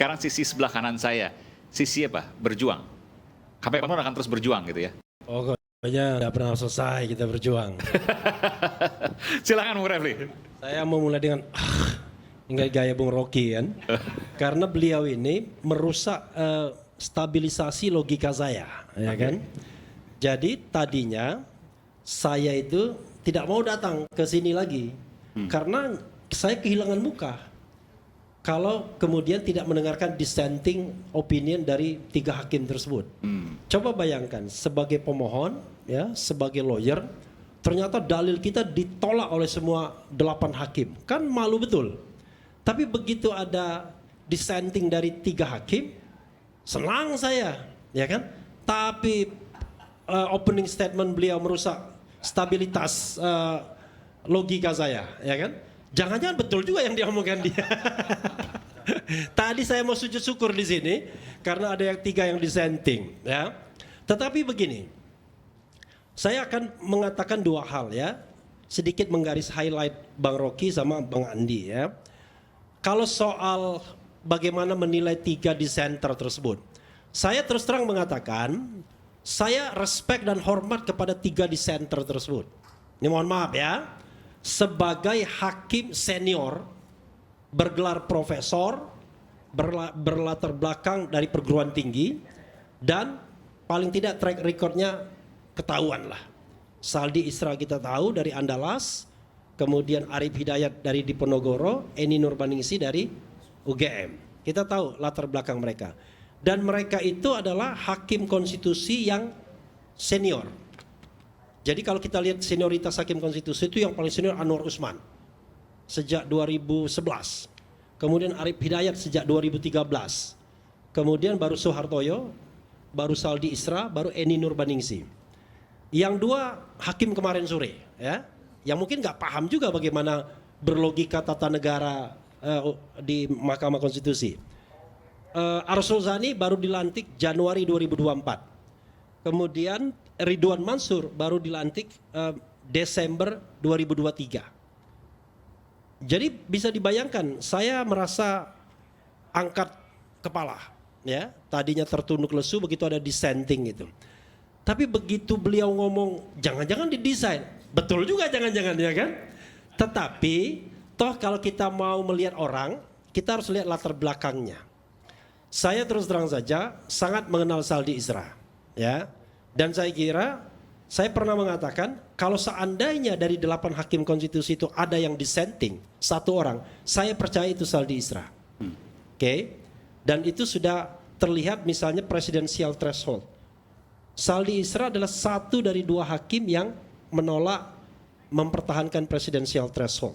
Sekarang sisi sebelah kanan saya, sisi apa? Berjuang. Sampai kapan akan terus berjuang gitu ya? Pokoknya nggak pernah selesai kita berjuang. Silakan Bung Refli. Saya mau mulai dengan nggak gaya Bung Rocky kan, karena beliau ini merusak stabilisasi logika saya, ya kan. Jadi tadinya saya itu tidak mau datang ke sini lagi, karena saya kehilangan muka. Kalau kemudian tidak mendengarkan dissenting opinion dari 3 hakim tersebut. Coba bayangkan sebagai pemohon, ya, sebagai lawyer, ternyata dalil kita ditolak oleh semua 8 hakim. Kan malu betul. Tapi begitu ada dissenting dari 3 hakim, senang saya, ya kan? Tapi opening statement beliau merusak stabilitas logika saya, ya kan? Jangan-jangan betul juga yang diomongkan dia. Tadi saya mau sujud syukur di sini karena ada yang 3 yang dissenting, ya. Tetapi begini, saya akan mengatakan 2 hal, ya. Sedikit menggaris highlight Bang Rocky sama Bang Andi, ya. Kalau soal bagaimana menilai 3 dissenter tersebut, saya terus terang mengatakan saya respect dan hormat kepada 3 dissenter tersebut. Ini mohon maaf ya, sebagai hakim senior bergelar profesor, berlatar belakang dari perguruan tinggi, dan paling tidak track recordnya ketahuan lah. Saldi Isra kita tahu dari Andalas, kemudian Arif Hidayat dari Diponegoro, Eni Nurbaningsi dari UGM. Kita tahu latar belakang mereka. Dan mereka itu adalah hakim konstitusi yang senior. Jadi kalau kita lihat senioritas hakim konstitusi itu yang paling senior Anwar Usman sejak 2011. Kemudian Arif Hidayat sejak 2013. Kemudian baru Soehartoyo, baru Saldi Isra, baru Eni Nurbaningsi. Yang 2 hakim kemarin sore, ya, yang mungkin nggak paham juga bagaimana berlogika tata negara di Mahkamah Konstitusi. Arsul Sani baru dilantik Januari 2024. Kemudian Ridwan Mansur baru dilantik Desember 2023. Jadi bisa dibayangkan, saya merasa angkat kepala, ya. Tadinya tertunduk lesu begitu ada dissenting itu. Tapi begitu beliau ngomong, jangan-jangan didesain. Betul juga jangan-jangan, ya kan? Tetapi toh kalau kita mau melihat orang, kita harus lihat latar belakangnya. Saya terus terang saja sangat mengenal Saldi Isra, ya. Dan saya kira saya pernah mengatakan kalau seandainya dari 8 hakim konstitusi itu ada yang dissenting, 1 orang, saya percaya itu Saldi Isra. Oke. Dan itu sudah terlihat misalnya presidensial threshold. Saldi Isra adalah 1 dari 2 hakim yang menolak mempertahankan presidensial threshold.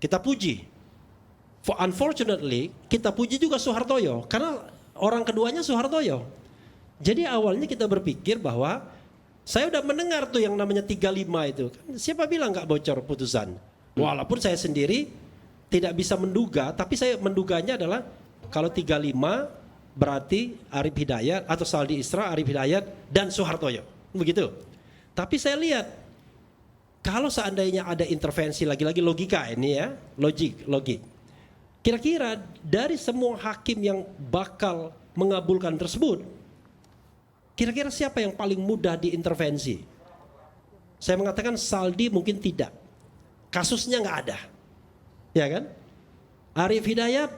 Kita puji. Unfortunately, kita puji juga Soehartoyo karena orang keduanya Soehartoyo. Jadi awalnya kita berpikir bahwa saya udah mendengar tuh yang namanya 35 itu. Siapa bilang nggak bocor putusan? Walaupun saya sendiri tidak bisa menduga, tapi saya menduganya adalah kalau 35 berarti Arif Hidayat atau Saldi Isra, Arif Hidayat dan Soehartoyo. Begitu. Tapi saya lihat kalau seandainya ada intervensi lagi-lagi logika ini ya, logik. Kira-kira dari semua hakim yang bakal mengabulkan tersebut, kira-kira siapa yang paling mudah diintervensi? Saya mengatakan Saldi mungkin tidak. Kasusnya nggak ada. Ya kan? Arif Hidayat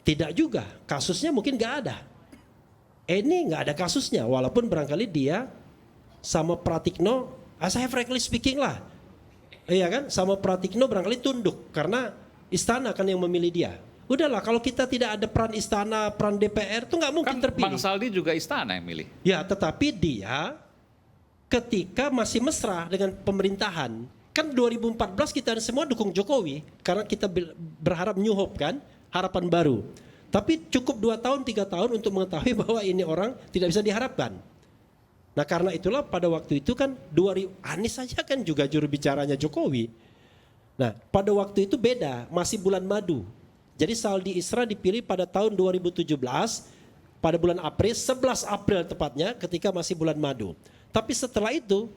tidak juga. Kasusnya mungkin nggak ada. Ini nggak ada kasusnya. Walaupun barangkali dia sama Pratikno, saya frankly speaking lah. Iya kan? Sama Pratikno barangkali tunduk. Karena istana kan yang memilih dia. Udahlah, kalau kita tidak ada peran istana, peran DPR, itu nggak mungkin Kan terpilih. Bang Saldi juga istana yang milih. Ya, tetapi dia ketika masih mesra dengan pemerintahan, kan 2014 kita semua dukung Jokowi karena kita berharap New Hope kan, harapan baru. Tapi cukup 2 tahun, 3 tahun untuk mengetahui bahwa ini orang tidak bisa diharapkan. Nah karena itulah pada waktu itu kan Anies saja kan juga juru bicaranya Jokowi. Nah pada waktu itu beda, masih bulan madu. Jadi Saldi Isra dipilih pada tahun 2017, pada bulan April, 11 April tepatnya ketika masih bulan madu. Tapi setelah itu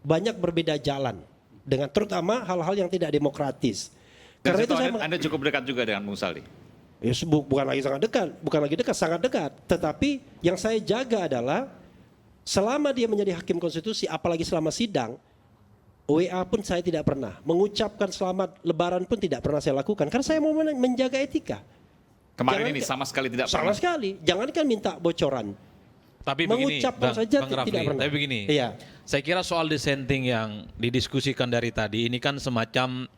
banyak berbeda jalan, dengan terutama hal-hal yang tidak demokratis. Dan Karena itu Anda cukup dekat juga dengan Bung Saldi. Ya, bukan lagi sangat dekat, bukan lagi dekat, sangat dekat. Tetapi yang saya jaga adalah selama dia menjadi hakim konstitusi, apalagi selama sidang, WA pun saya tidak pernah. Mengucapkan selamat lebaran pun tidak pernah saya lakukan. Karena saya mau menjaga etika. Kemarin ini sama sekali tidak Sama pernah. sekali. Jangankan minta bocoran. Tapi begini, Mengucapkan saja Bang Rafli, tidak pernah. tapi begini, Iya. saya kira soal dissenting yang didiskusikan dari tadi ini kan semacam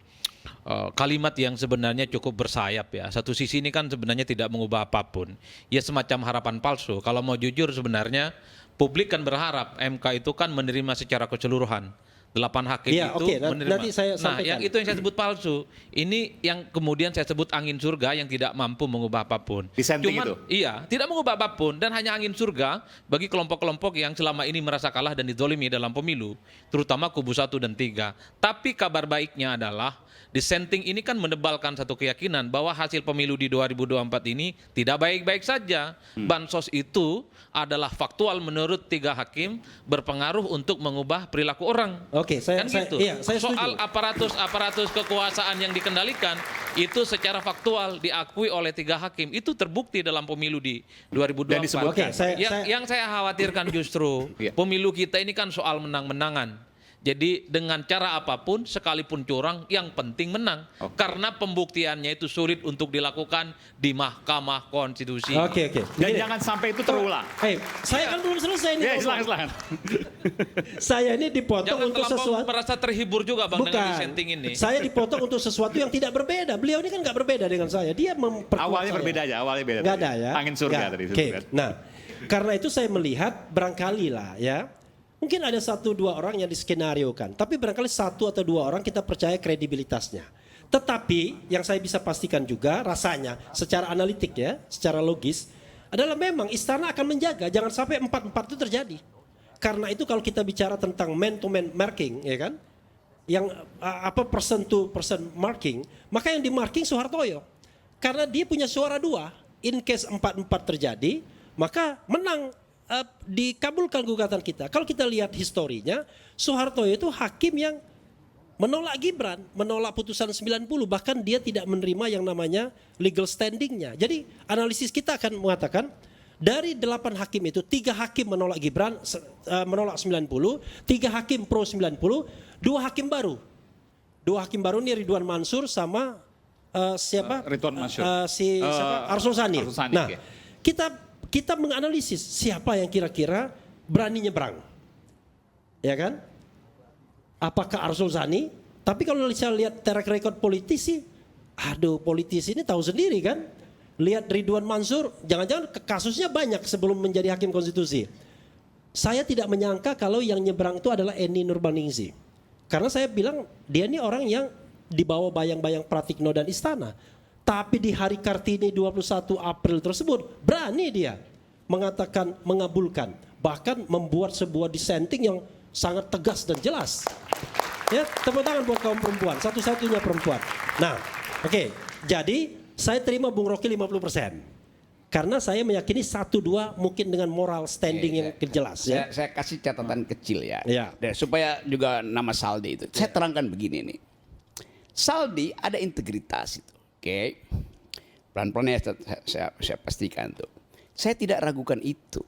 kalimat yang sebenarnya cukup bersayap ya. Satu sisi ini kan sebenarnya tidak mengubah apapun. Ya semacam harapan palsu. Kalau mau jujur sebenarnya publik kan berharap MK itu kan menerima secara keseluruhan. 8 hakim Iya, itu oke, menerima. nanti saya Nah, sampaikan. yang itu yang saya sebut palsu. Ini yang kemudian saya sebut angin surga yang tidak mampu mengubah apapun. Dissenting itu? Iya, tidak mengubah apapun dan hanya angin surga bagi kelompok-kelompok yang selama ini merasa kalah dan dizolimi dalam pemilu, terutama kubu 1 dan 3. Tapi kabar baiknya adalah dissenting ini kan menebalkan satu keyakinan bahwa hasil pemilu di 2024 ini tidak baik-baik saja. Bansos itu adalah faktual menurut 3 hakim berpengaruh untuk mengubah perilaku orang. Oke, saya Kan saya Soal setuju. aparatus kekuasaan yang dikendalikan itu secara faktual diakui oleh 3 hakim itu terbukti dalam pemilu di 2024. Dan disebutkan. Oke, Yang saya khawatirkan justru Iya. pemilu kita ini kan soal menang-menangan. Jadi dengan cara apapun sekalipun curang yang penting menang. Oke. Karena pembuktiannya itu sulit untuk dilakukan di Mahkamah Konstitusi. Oke. Dan Begini. jangan sampai itu terulang. Saya kan belum selesai nih. Ya, ngomong. silakan. Saya ini dipotong Jangan untuk terlampau sesuatu. merasa terhibur juga Bang dengan dissenting ini. Saya dipotong untuk sesuatu yang tidak berbeda. Beliau ini kan nggak berbeda dengan saya. Dia memperkuat Awalnya saya. berbeda aja, awalnya beda. Nggak tadi. ada ya. Angin surga Nggak. tadi. Oke. disebutkan. Nah, karena itu saya melihat barangkali lah ya. Mungkin ada 1-2 orang yang diskenariokan. Tapi barangkali 1 atau 2 orang kita percaya kredibilitasnya. Tetapi yang saya bisa pastikan juga rasanya secara analitik ya, secara logis adalah memang istana akan menjaga jangan sampai 4-4 itu terjadi. Karena itu kalau kita bicara tentang man to man marking ya kan, yang person to person marking, maka yang di marking Soehartoyo. Karena dia punya suara 2, in case 4-4 terjadi, maka menang, dikabulkan gugatan kita. Kalau kita lihat historinya, Soehartoyo itu hakim yang menolak Gibran, menolak putusan 90, bahkan dia tidak menerima yang namanya legal standingnya. Jadi analisis kita akan mengatakan dari 8 hakim itu 3 hakim menolak Gibran, menolak 90, 3 hakim pro 90, 2 hakim baru. 2 hakim baru ini Ridwan Mansur sama siapa? Ridwan Mansur. Siapa? Arsul Sani. Arsul Sani, Nah, ya. kita menganalisis siapa yang kira-kira berani nyebrang. Ya kan? Apakah Arsul Sani? Tapi kalau saya lihat track record politisi, politisi ini tahu sendiri kan? Lihat Ridwan Mansur, jangan-jangan kasusnya banyak sebelum menjadi hakim konstitusi. Saya tidak menyangka kalau yang nyebrang itu adalah Eni Nurbaningsi. Karena saya bilang dia ini orang yang dibawa bayang-bayang Pratikno dan Istana. Tapi di hari Kartini 21 April tersebut berani dia mengatakan mengabulkan, bahkan membuat sebuah dissenting yang sangat tegas dan jelas. Ya, tepuk tangan buat kaum perempuan, satu-satunya perempuan. Nah, oke. Jadi saya terima Bung Rocky 50%. Karena saya meyakini 1-2 mungkin dengan moral standing yang jelas ya. Saya kasih catatan kecil ya. Ya. Dan supaya juga nama Saldi itu. Saya terangkan begini nih. Saldi ada integritas itu. Oke. Pelan-pelan ya saya pastikan tuh. Saya tidak ragukan itu.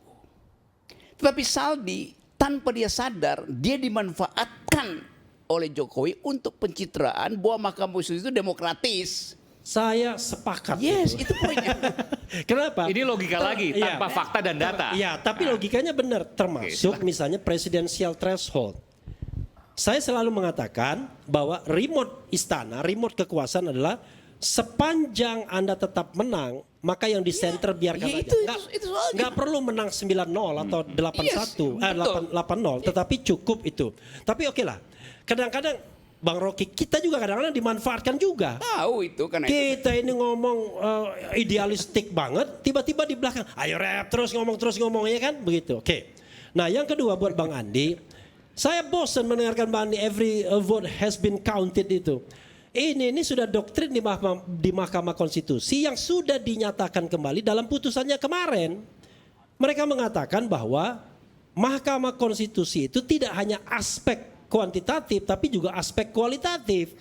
Tetapi Saldi tanpa dia sadar dia dimanfaatkan oleh Jokowi untuk pencitraan bahwa Mahkamah Konstitusi itu demokratis. Saya sepakat. Yes, itu poinnya. Kenapa? Ini logika lagi Iya. tanpa fakta dan data. Iya, tapi logikanya benar. Termasuk misalnya presidensial threshold. Saya selalu mengatakan bahwa remote istana, remote kekuasaan adalah sepanjang Anda tetap menang, maka yang di center biarkan ya aja. itu soalnya. Nggak perlu menang 9-0 atau 8-1, betul. 8-0, tetapi cukup itu. Tapi oke lah. Kadang-kadang Bang Rocky, kita juga kadang-kadang dimanfaatkan juga. Tahu itu karena itu. Kita ini ngomong idealistik banget, tiba-tiba di belakang, ayo rap terus ngomong ya kan, begitu. Oke. Nah yang kedua buat Bang Andi, saya bosan mendengarkan Bang Andi every vote has been counted itu. Ini sudah doktrin di Mahkamah Konstitusi yang sudah dinyatakan kembali dalam putusannya kemarin. Mereka mengatakan bahwa Mahkamah Konstitusi itu tidak hanya aspek kuantitatif tapi juga aspek kualitatif.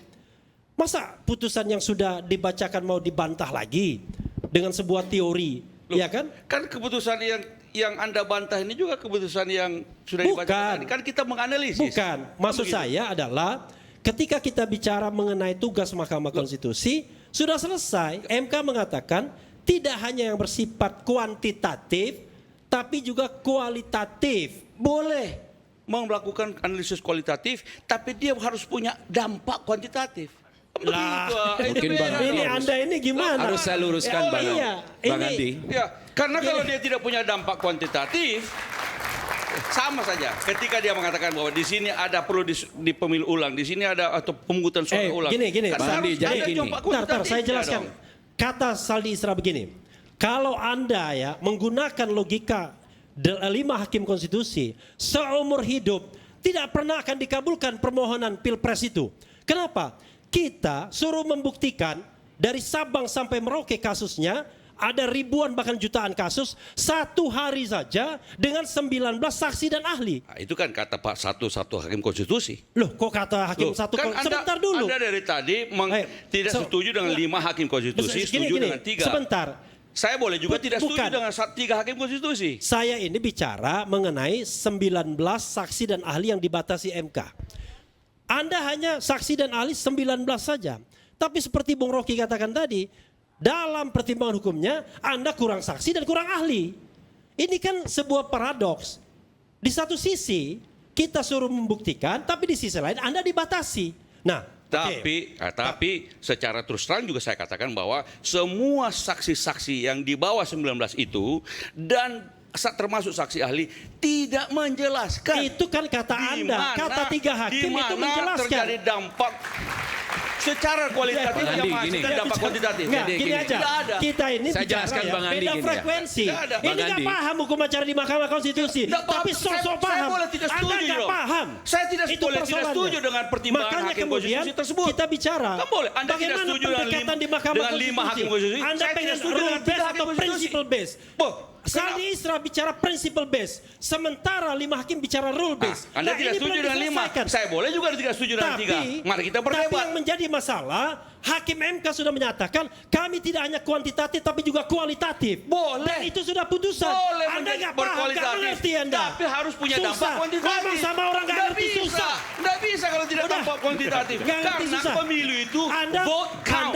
Masa putusan yang sudah dibacakan mau dibantah lagi? dengan sebuah teori, ya kan? Kan keputusan yang Anda bantah ini juga keputusan yang sudah dibaca Bukan. tadi. Kan kita menganalisis. Bukan. Maksud begitu? saya adalah ketika kita bicara mengenai tugas Mahkamah Konstitusi, sudah selesai. MK mengatakan tidak hanya yang bersifat kuantitatif, tapi juga kualitatif. Boleh. Mau melakukan analisis kualitatif, tapi dia harus punya dampak kuantitatif. Lah, Begitu, mungkin itu Bang beda ini dong. Anda ini gimana? Harus saya luruskan, Bang. Iya, Bang ini- Andi. Ya, karena kalau dia tidak punya dampak kuantitatif, sama saja. Ketika dia mengatakan bahwa di sini ada perlu di pemilu ulang, di sini ada atau pemungutan suara ulang. Gini. Kan Bang Andi, harus jadi ada gini. dampak Bentar, saya kuantitatifnya jelaskan. dong. Kata Saldi Isra begini, kalau Anda ya menggunakan logika 5 hakim konstitusi seumur hidup tidak pernah akan dikabulkan permohonan pilpres itu. Kenapa? Kita suruh membuktikan dari Sabang sampai Merauke kasusnya, ada ribuan bahkan jutaan kasus, satu hari saja dengan 19 saksi dan ahli. Nah, itu kan kata Pak satu hakim konstitusi. Loh, kok kata hakim Loh, satu? kan Sebentar dulu. Anda dari tadi tidak setuju dengan 5 hakim konstitusi, setuju dengan 3. Sebentar. Saya boleh juga tidak setuju Bukan. dengan 3 hakim konstitusi. Saya ini bicara mengenai 19 saksi dan ahli yang dibatasi MK. Anda hanya saksi dan ahli 19 saja. Tapi seperti Bung Rocky katakan tadi, dalam pertimbangan hukumnya Anda kurang saksi dan kurang ahli. Ini kan sebuah paradoks. Di satu sisi kita suruh membuktikan, tapi di sisi lain Anda dibatasi. Nah, Tapi secara terus terang juga saya katakan bahwa semua saksi-saksi yang di bawah 19 itu dan termasuk saksi ahli tidak menjelaskan itu kan kata di Anda, mana- kata 3 hakim di itu mana menjelaskan. terjadi dampak secara kualitatif Bang yang Andi, masuk gini. dan dampak kuantitatif. Enggak, Jadi gini gini. aja. Tidak ada. Kita ini Saya bicara jelaskan, ya, Bang Andi, beda gini ya. frekuensi. Tidak ada. Ini Bang nggak Andi. paham hukum acara di Mahkamah Konstitusi. Nggak paham. Tapi sok-sok Saya paham. boleh tidak setuju Anda nggak dong. paham. Saya tidak Itu boleh tidak persoalannya. setuju dengan pertimbangan Makanya hakim kemudian konstitusi tersebut. kita bicara. Kan boleh. Anda tidak bagaimana setuju dengan pendekatan di Mahkamah dengan 5 hakim konstitusi. Anda Saya pengen tidak setuju rule dengan 3 based hakim atau konstitusi. principle based? Boh, Saldi Isra bicara principle based, sementara 5 hakim bicara rule based. Anda tidak ini setuju belum dengan 5. diselesaikan. Saya boleh juga tidak setuju dengan 3. Mari kita Tapi berdebat. yang menjadi masalah, Hakim MK sudah menyatakan kami tidak hanya kuantitatif tapi juga kualitatif. Boleh. Dan itu sudah putusan. Boleh Anda menjadi nggak paham, nggak berkualitatif. mengerti Anda. Tapi harus punya Susah. dampak kuantitatif. Ngomong sama orang nggak ngerti bisa. susah. Nggak bisa kalau tidak Udah. dampak kuantitatif. Nggak ngerti Karena susah. pemilu itu Anda, vote count.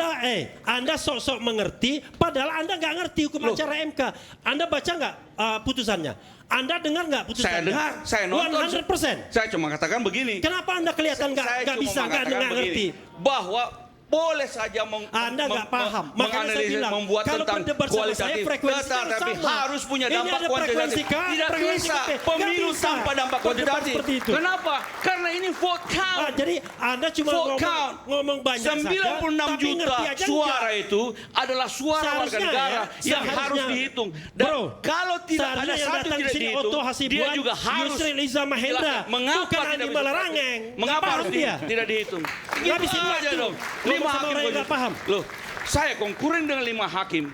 Anda sok-sok mengerti, padahal Anda nggak ngerti hukum Loh. acara MK. Anda baca nggak putusannya? Anda dengar nggak putusannya? Saya dengar, saya nonton. 100%. Saya cuma katakan begini. Kenapa Anda kelihatan Saya nggak cuma bisa, nggak mengatakan ngerti? begini, bahwa boleh saja Anda nggak paham. Makanya saya menganalisis, bilang, membuat kalau tentang berdebat sama saya, kualitatif, frekuensinya tetapi sama. harus punya Ini dampak ada kuantitatif. frekuensi K, Tidak frekuensi bisa P. Nggak pemilu bisa tanpa dampak berdebat kuantitatif. seperti itu. Kenapa? Karena ini vote count. Jadi Anda cuma Vote count. ngomong banyak 96 saja, tapi juta ngerti aja suara enggak. itu adalah suara warga Seharusnya negara ya, yang seharusnya. harus dihitung. Dan Bro, kalau tidak ada seharusnya yang satu datang tidak di sini dihitung, Otto dia Hasibuan, juga harus Yusril Iza Mahendra, jelaskan mengapa bukan tidak Andi bisa Malarangeng. Mengapa Nggak harus paham dia. tidak dihitung? Ngabisin Gitu waktu. aja dong. Ngomong 5 sama hakim orang yang nggak paham. Loh, saya konkuren dengan 5 hakim.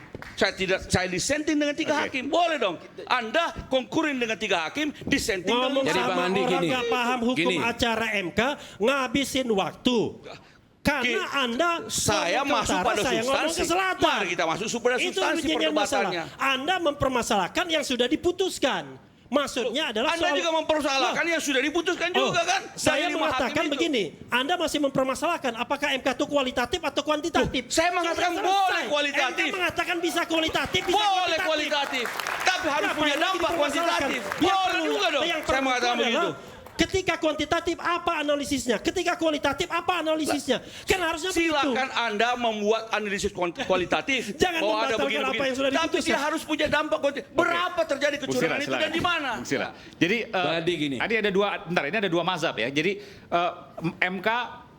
Saya disenting dengan 3 hakim. Boleh dong. Anda konkuren dengan 3 hakim, disenting dengan Ngomong Jadi sama Bang Andi orang gini. nggak paham hukum Gini. acara MK, ngabisin waktu. Karena Anda saya ngomong ke masuk utara, pada saya ngomong ke substansi. selatan. Mari kita masuk pada Itu substansi menjadi masalah. perdebatannya. Anda mempermasalahkan yang sudah diputuskan. Maksudnya adalah Anda juga mempersoalkan yang sudah diputuskan juga kan? Saya Dari 5 mengatakan hakim itu. begini, Anda masih mempermasalahkan apakah MK itu kualitatif atau kuantitatif? Saya mengatakan Sudah boleh selesai. kualitatif. MK mengatakan bisa kualitatif, bisa Boleh kualitatif, tapi harus Kenapa punya yang lagi dampak dipermasalahkan? kuantitatif. Yang Boleh perlu- juga dong. yang Saya perlu mengatakan itu begitu. adalah ketika kuantitatif apa analisisnya? Ketika kualitatif apa analisisnya? Kan harusnya begitu. Silakan Anda membuat analisis kualitatif. Jangan bahwa ada membatalkan apa yang sudah Tapi diputuskan. dia harus punya dampak kuantitatif. Berapa terjadi Bung Sira, kecurangan itu silakan. dan di mana? Bung Sira. Jadi Bang Adi gini. tadi ada ini ada dua mazhab ya. Jadi MK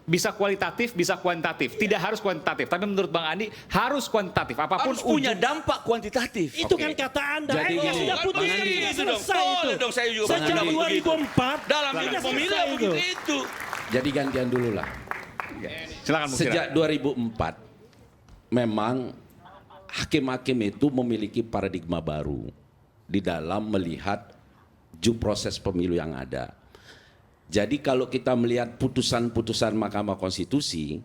bisa kualitatif, bisa kuantitatif. Tidak harus kuantitatif, tapi menurut Bang Andi harus kuantitatif. Apapun Harus punya ujung- dampak kuantitatif. Itu Oke. kan kata Anda. Jadi MK gini, sudah Bang putus, Andi, sudah itu dong. selesai itu. Boleh dong saya juga Sejak berpendapat begitu. 2004 Dalam sudah pemilu selesai begitu itu. Jadi gantian dulu lah. Silakan Bung Sira. Sejak 2004 memang hakim-hakim itu memiliki paradigma baru di dalam melihat proses pemilu yang ada. Jadi kalau kita melihat putusan-putusan Mahkamah Konstitusi,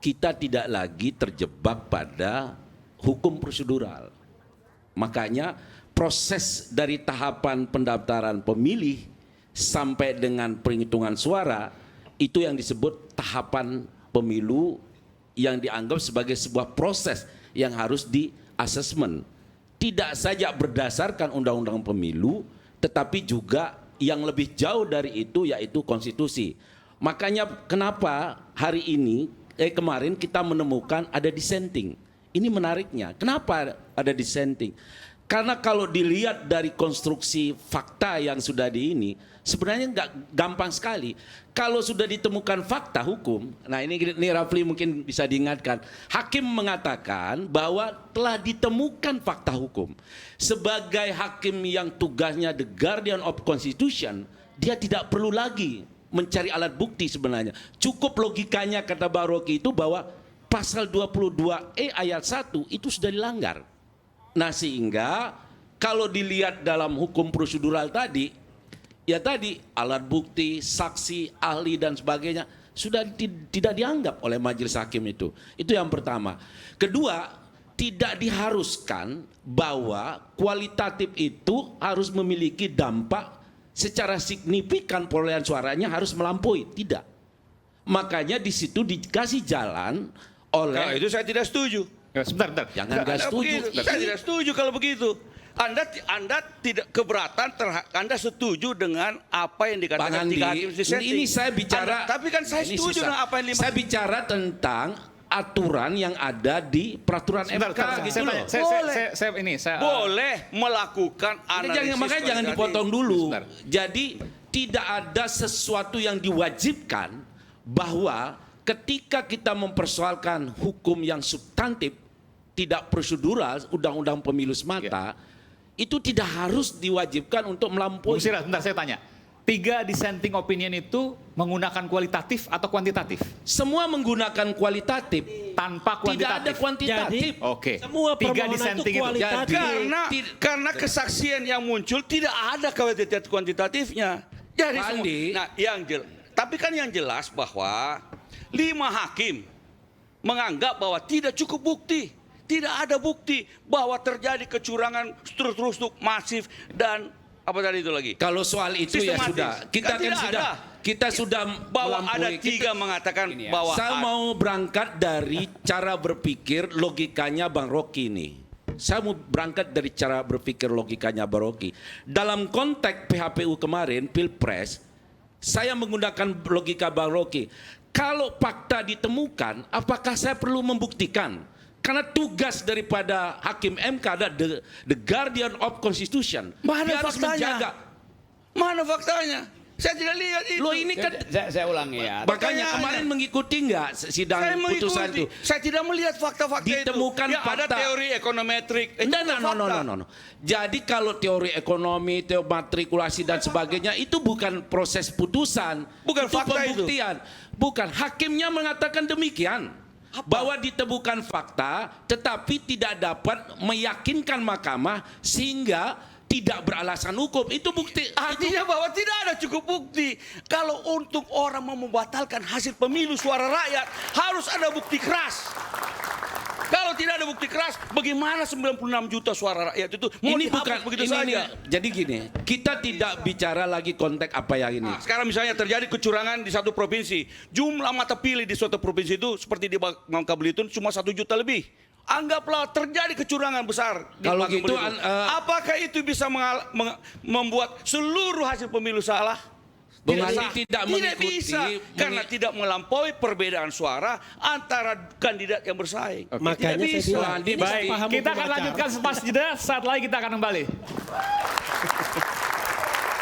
kita tidak lagi terjebak pada hukum prosedural. Makanya proses dari tahapan pendaftaran pemilih sampai dengan penghitungan suara itu yang disebut tahapan pemilu yang dianggap sebagai sebuah proses yang harus di-assessment. Tidak saja berdasarkan undang-undang pemilu, tetapi juga yang lebih jauh dari itu yaitu konstitusi. Makanya kenapa hari ini, kemarin kita menemukan ada dissenting. Ini menariknya. Kenapa ada dissenting? Karena kalau dilihat dari konstruksi fakta yang sudah ini, sebenarnya nggak gampang sekali. Kalau sudah ditemukan fakta hukum, nah ini Rafli mungkin bisa diingatkan. Hakim mengatakan bahwa telah ditemukan fakta hukum. Sebagai hakim yang tugasnya the guardian of constitution, dia tidak perlu lagi mencari alat bukti sebenarnya. Cukup logikanya kata Bang Rocky itu bahwa pasal 22E ayat 1 itu sudah dilanggar. Nah sehingga kalau dilihat dalam hukum prosedural tadi, ya tadi alat bukti, saksi, ahli dan sebagainya sudah tidak dianggap oleh majelis hakim itu. Itu yang pertama. Kedua, tidak diharuskan bahwa kualitatif itu harus memiliki dampak secara signifikan perolehan suaranya harus melampaui. Tidak. Makanya di situ dikasih jalan oleh... Nah, itu saya tidak setuju. Sebentar. Jangan nggak setuju. Saya tidak setuju kalau begitu. Anda tidak keberatan, Anda setuju dengan apa yang dikatakan Bang Andi, tiga hakim dissenting. ini saya bicara... tapi kan saya ini setuju susah. dengan apa yang Saya bicara tentang aturan yang ada di peraturan MK gitu loh. boleh melakukan analisis. Makanya jangan dipotong dulu. Sebentar. Jadi tidak ada sesuatu yang diwajibkan bahwa ketika kita mempersoalkan hukum yang substantif, tidak prosedural, undang-undang pemilu semata, itu tidak harus diwajibkan untuk melampaui. Bung Sirat, bentar saya tanya. 3 dissenting opinion itu menggunakan kualitatif atau kuantitatif? Semua menggunakan kualitatif. Tanpa kuantitatif? Tidak ada kuantitatif. Oke. Semua 3 permohonan dissenting itu itu. kualitatif. Karena kesaksian yang muncul tidak ada kuantitatifnya. Jadi Pak Andi. Tapi kan yang jelas bahwa 5 hakim menganggap bahwa tidak cukup bukti. Tidak ada bukti bahwa terjadi kecurangan struktur masif dan apa tadi itu lagi? Kalau soal itu ya Sistematis. sudah. Kita sudah Bahwa ada melampaui. 3 mengatakan bahwa Saya mau berangkat dari cara berpikir logikanya Bang Rocky ini. Saya mau berangkat dari cara berpikir logikanya Bang Rocky. Dalam konteks PHPU kemarin, Pilpres, saya menggunakan logika Bang Rocky. Kalau fakta ditemukan, apakah saya perlu membuktikan? Karena tugas daripada hakim MK adalah the guardian of constitution. Mana Dia harus faktanya? menjaga. Mana faktanya? Saya tidak lihat itu. Loh ini kan Saya ulangi ya. makanya kemarin mengikuti nggak sidang Saya putusan itu? mengikuti. Saya tidak melihat fakta-fakta Ditemukan itu. Ya, ada fakta. teori ekonometrik. No. Jadi kalau teori ekonomi, teori matrikulasi dan sebagainya itu bukan proses putusan, Bukan itu fakta itu. pembuktian. Bukan, hakimnya mengatakan demikian. Bahwa ditemukan fakta tetapi tidak dapat meyakinkan mahkamah sehingga tidak beralasan hukum. Itu bukti. Artinya bahwa tidak ada cukup bukti. Kalau untuk orang mau membatalkan hasil pemilu suara rakyat, harus ada bukti keras. Kalau tidak ada bukti keras, bagaimana 96 juta suara rakyat itu mau Ini dihapus bukan begitu ini, saja? Jadi gini, kita tidak bicara lagi konteks apa yang ini. Nah, sekarang misalnya terjadi kecurangan di satu provinsi, jumlah mata pilih di suatu provinsi itu seperti di Bangka Belitung cuma 1 juta lebih. Anggaplah terjadi kecurangan besar di Kalau Bangka gitu, Belitung. Apakah itu bisa membuat seluruh hasil pemilu salah? Bung Tidak Andi sah. tidak mengikuti, bisa karena tidak melampaui perbedaan suara antara kandidat yang bersaing. Makanya Tidak saya bisa. bilang, Baik, paham kita hukum akan acara. lanjutkan sepas jeda. Saat lagi kita akan kembali.